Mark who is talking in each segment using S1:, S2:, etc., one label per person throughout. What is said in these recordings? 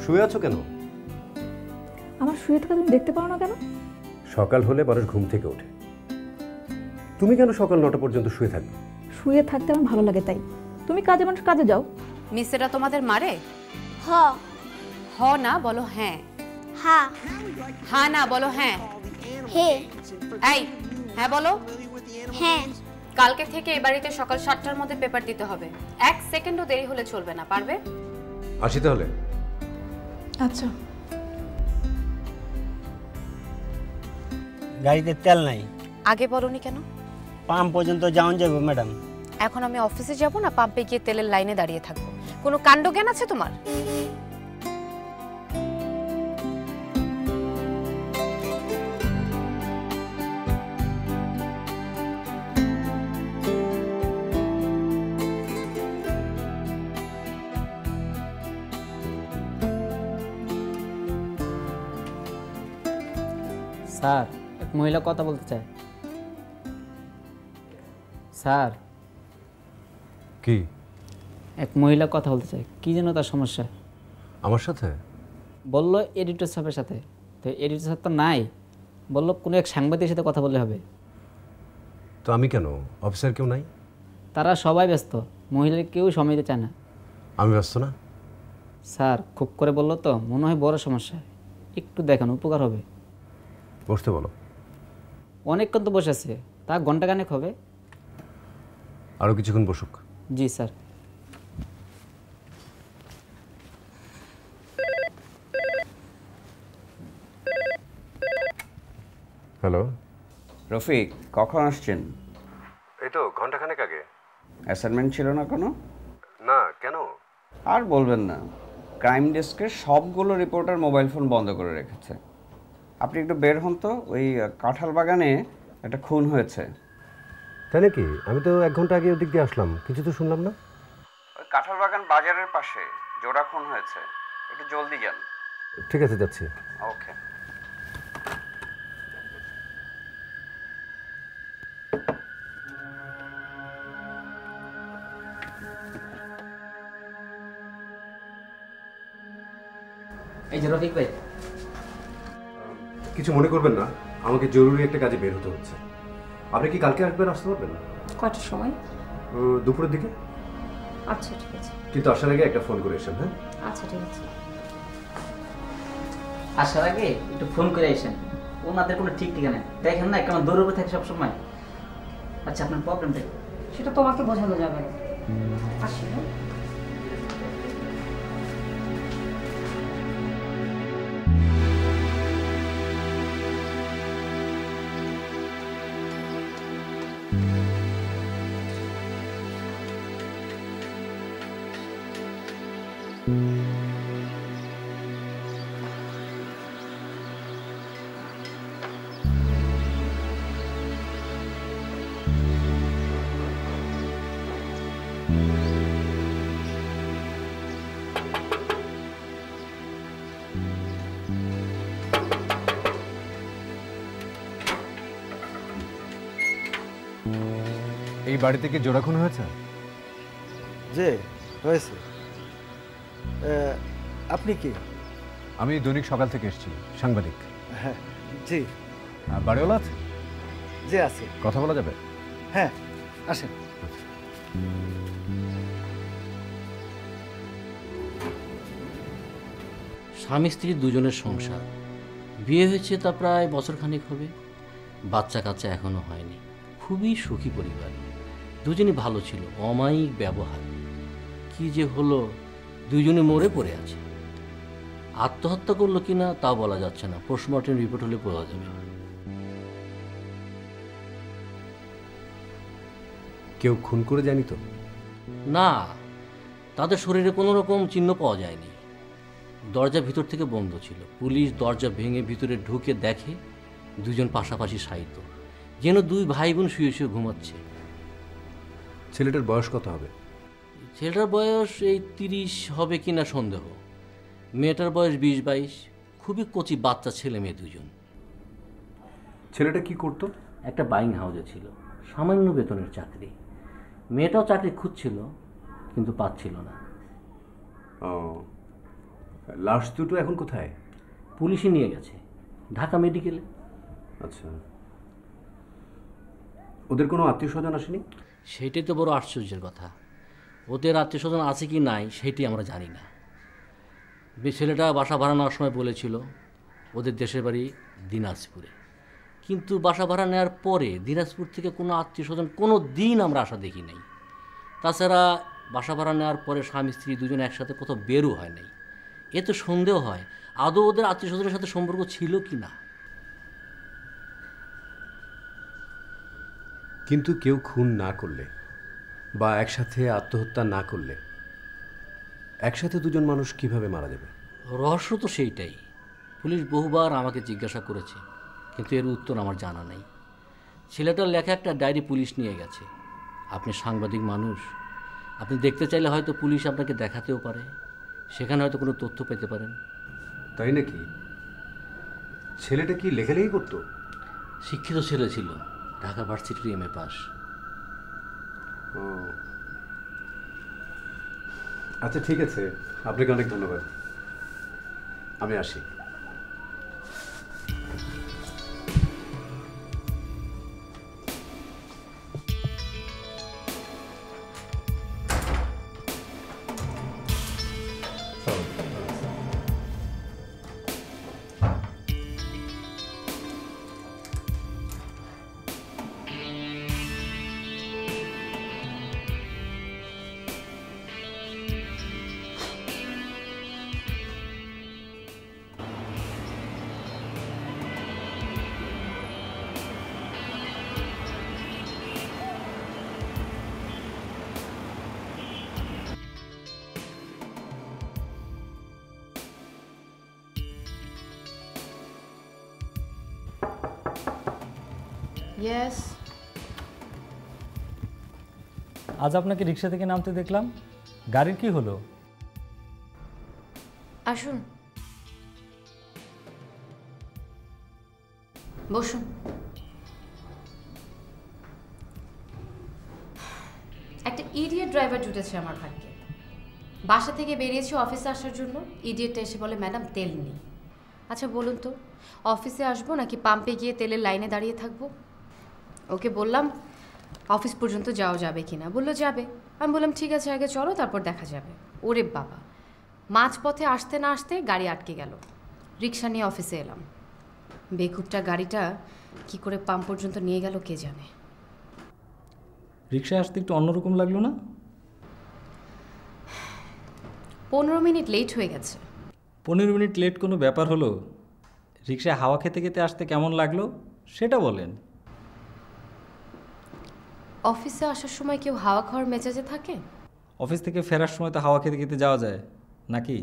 S1: শুয়ে আছো কেন?
S2: আমার শুয়ে থাকা তুমি দেখতে পাও না কেন?
S1: সকাল হলে মানুষ ঘুম থেকে ওঠে, তুমি কেন সকাল 9টা পর্যন্ত শুয়ে থাকবে?
S2: শুয়ে থাকতে আমার ভালো লাগে তাই। তুমি কাজে মানুষ কাজে যাও।
S3: মিসেরা তোমাদের মারে?
S4: হ
S3: হ না বলো হ্যাঁ।
S4: হা
S3: হ্যাঁ না বলো হ্যাঁ।
S4: হে
S3: এই হ্যাঁ বলো।
S4: হ্যাঁ
S3: কালকে থেকে এই বাড়িতে সকাল 7টার মধ্যে পেপার দিতে হবে। 1 সেকেন্ডও দেরি হলে চলবে না, পারবে?
S1: আসি তাহলে।
S2: আচ্ছা।
S5: গাড়িতে তেল নাই।
S3: আগে বলনি কেন?
S5: পাম্প পর্যন্ত যাওয়া যাবে ম্যাডাম।
S3: এখন আমি অফিসে যাব না পাম্পে গিয়ে তেলের লাইনে দাঁড়িয়ে থাকবো? কোনো কাণ্ড জ্ঞান আছে তোমার?
S6: স্যার, এক মহিলা কথা বলতে চায়। স্যার,
S1: কি?
S6: এক মহিলা কথা বলতে চায়। কি যেন তার সমস্যা?
S1: আমার সাথে
S6: বললো এডিটর সাহেবের সাথে। তো এডিটর সাহেব তো নাই, বললো কোনো এক সাংবাদিকের সাথে কথা বললে হবে।
S1: তো আমি কেন? অফিসার কেউ নাই?
S6: তারা সবাই ব্যস্ত, মহিলাকে কেউ সময় দিতে চায় না।
S1: আমি ব্যস্ত না?
S6: স্যার, খুব করে বললো তো, মনে হয় বড় সমস্যা। একটু দেখান, উপকার হবে।
S1: বসতে বলো।
S6: অনেকক্ষণ তো বসে আছে, তা ঘন্টাখানেক হবে।
S1: আরও কিছুক্ষণ বসুক।
S6: জি স্যার।
S1: হ্যালো
S7: রফিক, কখন আসছেন?
S1: এই তো ঘন্টাখানেক আগে।
S7: অ্যাসাইনমেন্ট ছিল না কোনো?
S1: না, কেন?
S7: আর বলবেন না, ক্রাইম ডেস্কের সবগুলো রিপোর্টার মোবাইল ফোন বন্ধ করে রেখেছে। আপনি একটু বের হন তো, ওই কাঁঠাল বাগানে একটা খুন হয়েছে।
S1: তাই নাকি? আমি তো 1 ঘন্টা আগে ওদিক দিয়ে আসলাম, কিছু তো শুনলাম না।
S7: ওই কাঁঠাল বাগান বাজারের পাশে জোড়া খুন হয়েছে, একটু জলদি যান।
S1: ঠিক আছে, যাচ্ছি।
S7: ওকে।
S6: এই যে রফিক ভাই।
S1: কিছু মনে করবেন না, আমাকে জরুরি একটা কাজে বের হতে হচ্ছে। আপনি কি কালকে আসবেন? আসতে পারবেন?
S2: কয়টার সময়?
S1: দুপুরের দিকে।
S2: আচ্ছা ঠিক আছে।
S1: কিন্তু আসার আগে একটা ফোন করে এসেন। হ্যাঁ,
S2: আচ্ছা ঠিক আছে।
S6: আসার আগে একটু ফোন করে আসেন, ওনাদের কোনো ঠিক ঠিকানা দেখেন না, কেমন দৌড়ে থাকে সবসময়। আচ্ছা, আপনার প্রবলেমটা?
S2: সেটা তোমাকে বোঝানো যাবে না। আসি।
S1: এই বাড়িতে কি জোড়া খুন হয়েছে?
S8: যে হয়েছে। আপনি কি?
S1: আমি দৈনিক সকাল থেকে এসেছি, সাংবাদিক।
S8: হ্যাঁ জি।
S1: বাড়িওয়ালা আছে?
S8: যে আছে।
S1: কথা বলা যাবে?
S8: হ্যাঁ আসেন।
S9: স্বামী স্ত্রী দুজনের সংসার, বিয়ে হয়েছে তা প্রায় বছরখানেক হবে, বাচ্চা কাচ্চা এখনো হয়নি। খুবই সুখী পরিবার, দুজনই ভালো ছিল, অমায়িক ব্যবহার। কি যে হলো, দুজনে মরে পড়ে আছে। আত্মহত্যা করলো কিনা তা বলা যাচ্ছে না, পোস্টমর্টেম রিপোর্ট হলে পাওয়া যাবে।
S1: কেউ খুন করে যায়নি তো?
S9: না, তাদের শরীরে কোনো রকম চিহ্ন পাওয়া যায়নি। দরজা ভিতর থেকে বন্ধ ছিল, পুলিশ দরজা ভেঙে ভিতরে ঢুকে দেখে দুজন পাশাপাশি শায়িত, যেন দুই ভাই বোন শুয়ে শুয়ে ঘুমাচ্ছে।
S1: ছেলেটার বয়স কত হবে?
S9: ছেলেটার বয়স এই 30 হবে কিনা সন্দেহ, মেয়েটার বয়স 20-22, খুবই কচি বাচ্চা ছেলে মেয়ে দুজন।
S1: ছেলেটা কি করতো?
S9: একটা বাইং হাউসে ছিল, সামান্য বেতনের চাকরি। মেয়েটাও চাকরি খুঁজছিল কিন্তু পাচ্ছিল না।
S1: ও, লাশ দুটো এখন কোথায়?
S9: পুলিশই নিয়ে গেছে ঢাকা মেডিকেলে।
S1: আচ্ছা, ওদের কোনো আত্মীয় স্বজন আসেনি?
S9: সেইটাই তো বড় আশ্চর্যের কথা। ওদের আত্মীয় স্বজন আছে কি নাই সেইটি আমরা জানি না। ছেলেটা বাসা ভাড়া নেওয়ার সময় বলেছিল ওদের দেশের বাড়ি দিনাজপুরে, কিন্তু বাসা ভাড়া নেওয়ার পরে দিনাজপুর থেকে কোনো আত্মীয় স্বজন কোনো দিন আমরা আশা দেখি নাই। তাছাড়া বাসা ভাড়া নেওয়ার পরে স্বামী স্ত্রী দুজনে একসাথে কোথাও বেরও হয় নাই। এ তো সন্দেহ হয় আদৌ ওদের আত্মীয় স্বজনের সাথে সম্পর্ক ছিল কি না।
S1: কিন্তু কেউ খুন না করলে বা একসাথে আত্মহত্যা না করলে একসাথে দুজন মানুষ কিভাবে মারা যাবে?
S9: রহস্য তো সেইটাই। পুলিশ বহুবার আমাকে জিজ্ঞাসা করেছে, কিন্তু এর উত্তর আমার জানা নেই। ছেলেটার লেখা একটা ডায়েরি পুলিশ নিয়ে গেছে। আপনি সাংবাদিক মানুষ, আপনি দেখতে চাইলে হয়তো পুলিশ আপনাকে দেখাতেও পারে, সেখানে হয়তো কোনো তথ্য পেতে পারেন।
S1: তাই নাকি? ছেলেটা কি লেখালেখি করতো?
S9: শিক্ষিত ছেলে ছিল, ঢাকা ভার্সিটির MA পাস।
S1: ও আচ্ছা, ঠিক আছে, আপনাকে অনেক ধন্যবাদ। আমি আসি।
S10: ইয়েস।
S11: আজ আপনাকে রিক্সা থেকে নামতে দেখলাম, গাড়ির কি হলো?
S10: আসুন, বসুন। একটা ইডিয়েট ড্রাইভার জুটেছে আমার ভাগ্যে। বাসা থেকে বেরিয়েছি অফিসে আসার জন্য, ইডিয়েটটা এসে বলে ম্যাডাম তেল নেই। আচ্ছা বলুন তো, অফিসে আসবো নাকি পাম্পে গিয়ে তেলের লাইনে দাঁড়িয়ে থাকবো? ওকে বললাম অফিস পর্যন্ত যাওয়া যাবে কি না, বললো যাবে। আমি বললাম ঠিক আছে, আগে চলো তারপর দেখা যাবে। ওরে বাবা, মাঝপথে আসতে না আসতে গাড়ি আটকে গেল। রিক্সা নিয়ে অফিসে এলাম। বেকুবটা গাড়িটা কি করে পাম্প পর্যন্ত নিয়ে গেল কে জানে।
S11: রিক্সায় আসতে একটু অন্যরকম লাগলো না?
S10: 15 মিনিট লেট হয়ে গেছে।
S11: 15 মিনিট লেট কোনো ব্যাপার হলো? রিক্সায় হাওয়া খেতে খেতে আসতে কেমন লাগলো সেটা বলেন।
S10: অফিসে আসার সময় কেউ হাওয়া খাওয়ার মেজাজে থাকে?
S11: অফিস থেকে ফেরার সময় তো হাওয়া খেতে খেতে যাওয়া যায় নাকি?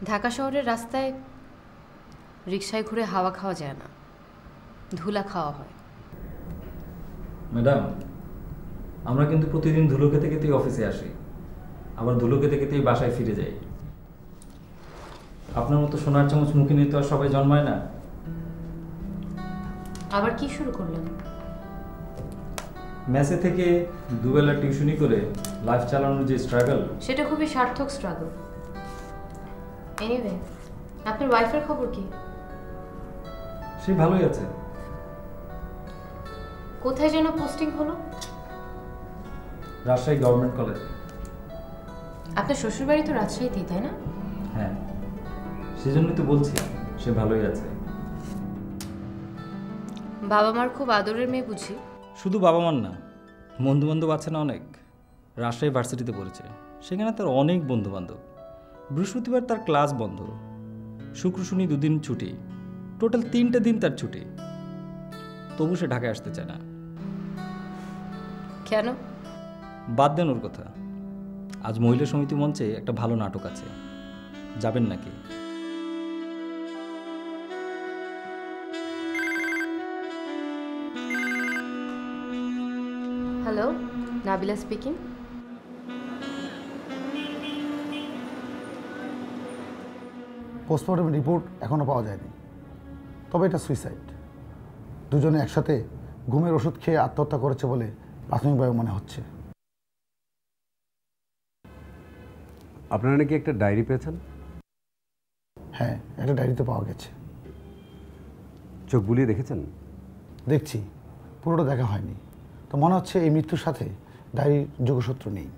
S10: ঢাকা শহরের রাস্তায় রিক্সায় ঘুরে হাওয়া খাওয়া যায় না, ধুলা খাওয়া হয়।
S11: ম্যাডাম, আমরা কিন্তু প্রতিদিন ধুলো খেতে খেতেই অফিসে আসি, আবার ধুলো খেতে খেতেই বাসায় ফিরে যাই। আপনার মতো সোনার চামচ মুখে নিয়ে তো আর সবাই জন্মায় না।
S10: আবার কি শুরু করলেন?
S11: মেসে থেকে দুবেলা টিউশনি করে লাইফ চালানোর যে স্ট্রাগল,
S10: সেটা খুবই সার্থক স্ট্রাগল। এনিওয়ে, আপনার ওয়াইফের খবর কি?
S11: সে ভালোই আছে।
S10: কোথায় যেন পোস্টিং হলো?
S11: রাজশাহী গভর্নমেন্ট কলেজে।
S10: আপনার শ্বশুরবাড়ি তো রাজশাহীতেই, তাই না?
S11: হ্যাঁ, সেজন্যই তো বলছি সে ভালোই আছে।
S10: বাবা মার খুব আদরের মেয়ে বুঝি?
S11: শুধু বাবা মার না, বন্ধু বান্ধব আছে না অনেক। রাজশাহী ভার্সিটিতে পড়েছে, সেখানে তার অনেক বন্ধু বান্ধব। বৃহস্পতিবার তার ক্লাস বন্ধ, শুক্র শনি 2 দিন ছুটি, টোটাল 3টে দিন তার ছুটি। তবু সে ঢাকায় আসতে চায় না।
S10: কেন?
S11: বাদ দেন ওর কথা। আজ মহিলা সমিতি মঞ্চে একটা ভালো নাটক আছে, যাবেন নাকি?
S10: Hello, Nabila speaking.
S12: Postmortem report এখনও পাওয়া যায়নি, তবে এটা সুইসাইড। দুজনে একসাথে ঘুমের ওষুধ খেয়ে আত্মহত্যা করেছে বলে প্রাথমিকভাবে মনে হচ্ছে।
S1: আপনারা নাকি একটা ডায়েরি পেয়েছেন?
S12: হ্যাঁ, একটা ডায়েরিতে পাওয়া গেছে।
S1: চোখ বুলিয়ে দেখেছেন?
S12: দেখছি, পুরোটা দেখা হয়নি। তো মনে হচ্ছে এই মৃত্যুর সাথে ডায়েরির যোগসূত্র নেই।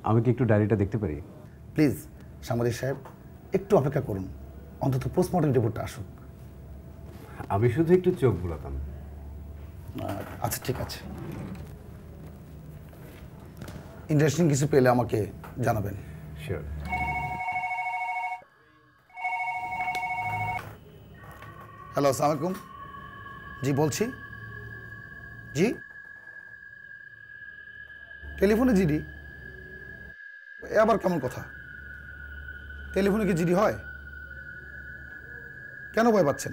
S1: আমি কি একটু ডায়েরিটা দেখতে পারি?
S12: প্লিজ সাংবাদিক সাহেব, একটু অপেক্ষা করুন, অন্তত পোস্টমর্টম রিপোর্টটা আসুক।
S1: আমি শুধু একটু চোখ বুলাতাম।
S12: আচ্ছা, ঠিক আছে। ইন্টারেস্টিং কিছু পেলে আমাকে জানাবেন।
S1: শিওর।
S12: হ্যালো, আসসালামু আলাইকুম। জি বলছি। জি, টেলিফোনে জিডি? এ আবার কেমন কথা? টেলিফোনে কি জিডি হয়? কেন ভয় পাচ্ছেন?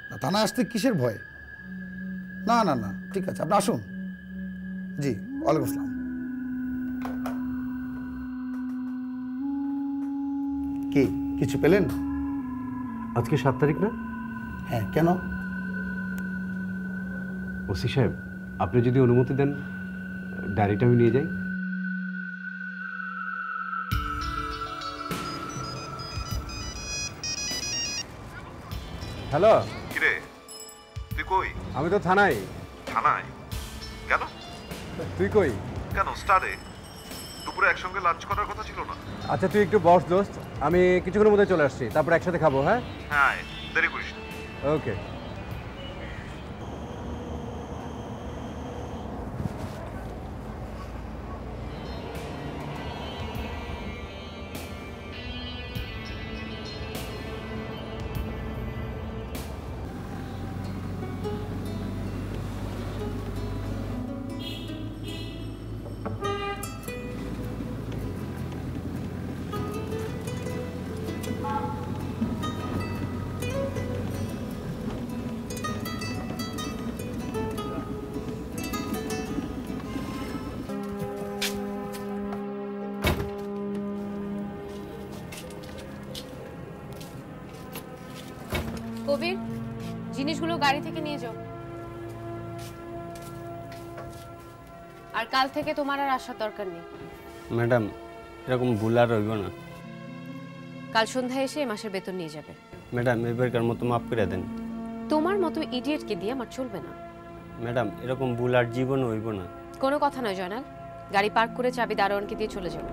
S12: না, থানায় আসতে কিসের ভয়? না না না, ঠিক আছে, আপনি আসুন। জি, ওয়ালাইকুম আসসালাম। কি কিছু পেলেন?
S1: আজকে 7 তারিখ না?
S12: হ্যাঁ, কেন?
S1: ওসি সাহেব, আপনি যদি অনুমতি দেন ডায়েরিটা আমি নিয়ে যাই। হ্যালো।
S13: কিরে, তুই কই?
S1: আমি তো থানায়।
S13: থানায়? কেন?
S1: তুই কই?
S13: কেন স্টারে? দুপুরে একসঙ্গে লাঞ্চ করার কথা ছিল না?
S1: আচ্ছা, তুই একটু বস দোস্ত, আমি কিছুক্ষণের মধ্যে চলে আসছি, তারপর একসাথে খাবো। হ্যাঁ
S13: হ্যাঁ, দেরি করিস না।
S1: ওকে।
S3: কবির, জিনিসগুলো গাড়ি থেকে নিয়ে যাও। আর কাল থেকে তোমার আর আসার দরকার নেই।
S5: ম্যাডাম, এরকম ভুল আর হইব না।
S3: কাল সন্ধ্যায় এসে মাসের বেতন নিয়ে যাবে।
S5: ম্যাডাম, এবারকার মতো মাফ করে দেন।
S3: তোমার মতো ইডিয়েটকে দিয়ে আমার চলবে না।
S5: ম্যাডাম, এরকম ভুল আর জীবন হইব না।
S3: কোনো কথা নয় জয়নাল, গাড়ি পার্ক করে চাবি দারোয়ানকে দিয়ে চলে যাবে।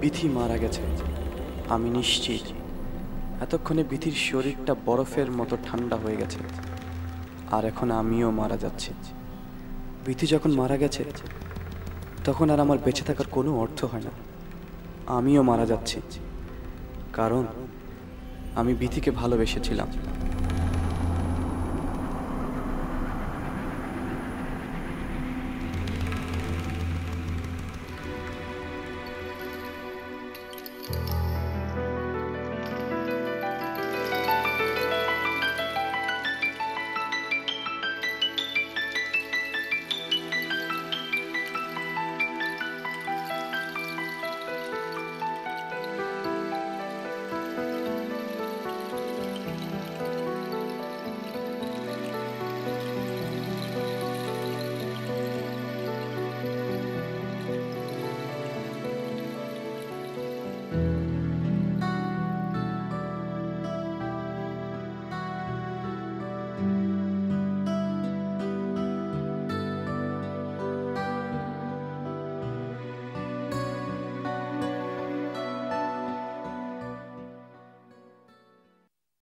S14: বিথি মারা গেছে, আমি নিশ্চিত। এতক্ষণে বিথির শরীরটা বরফের মতো ঠান্ডা হয়ে গেছে, আর এখন আমিও মারা যাচ্ছি। বিথি যখন মারা গেছে তখন আর আমার বেঁচে থাকার কোনো অর্থ হয় না। আমিও মারা যাচ্ছি, কারণ আমি বিথিকে ভালোবেসেছিলাম।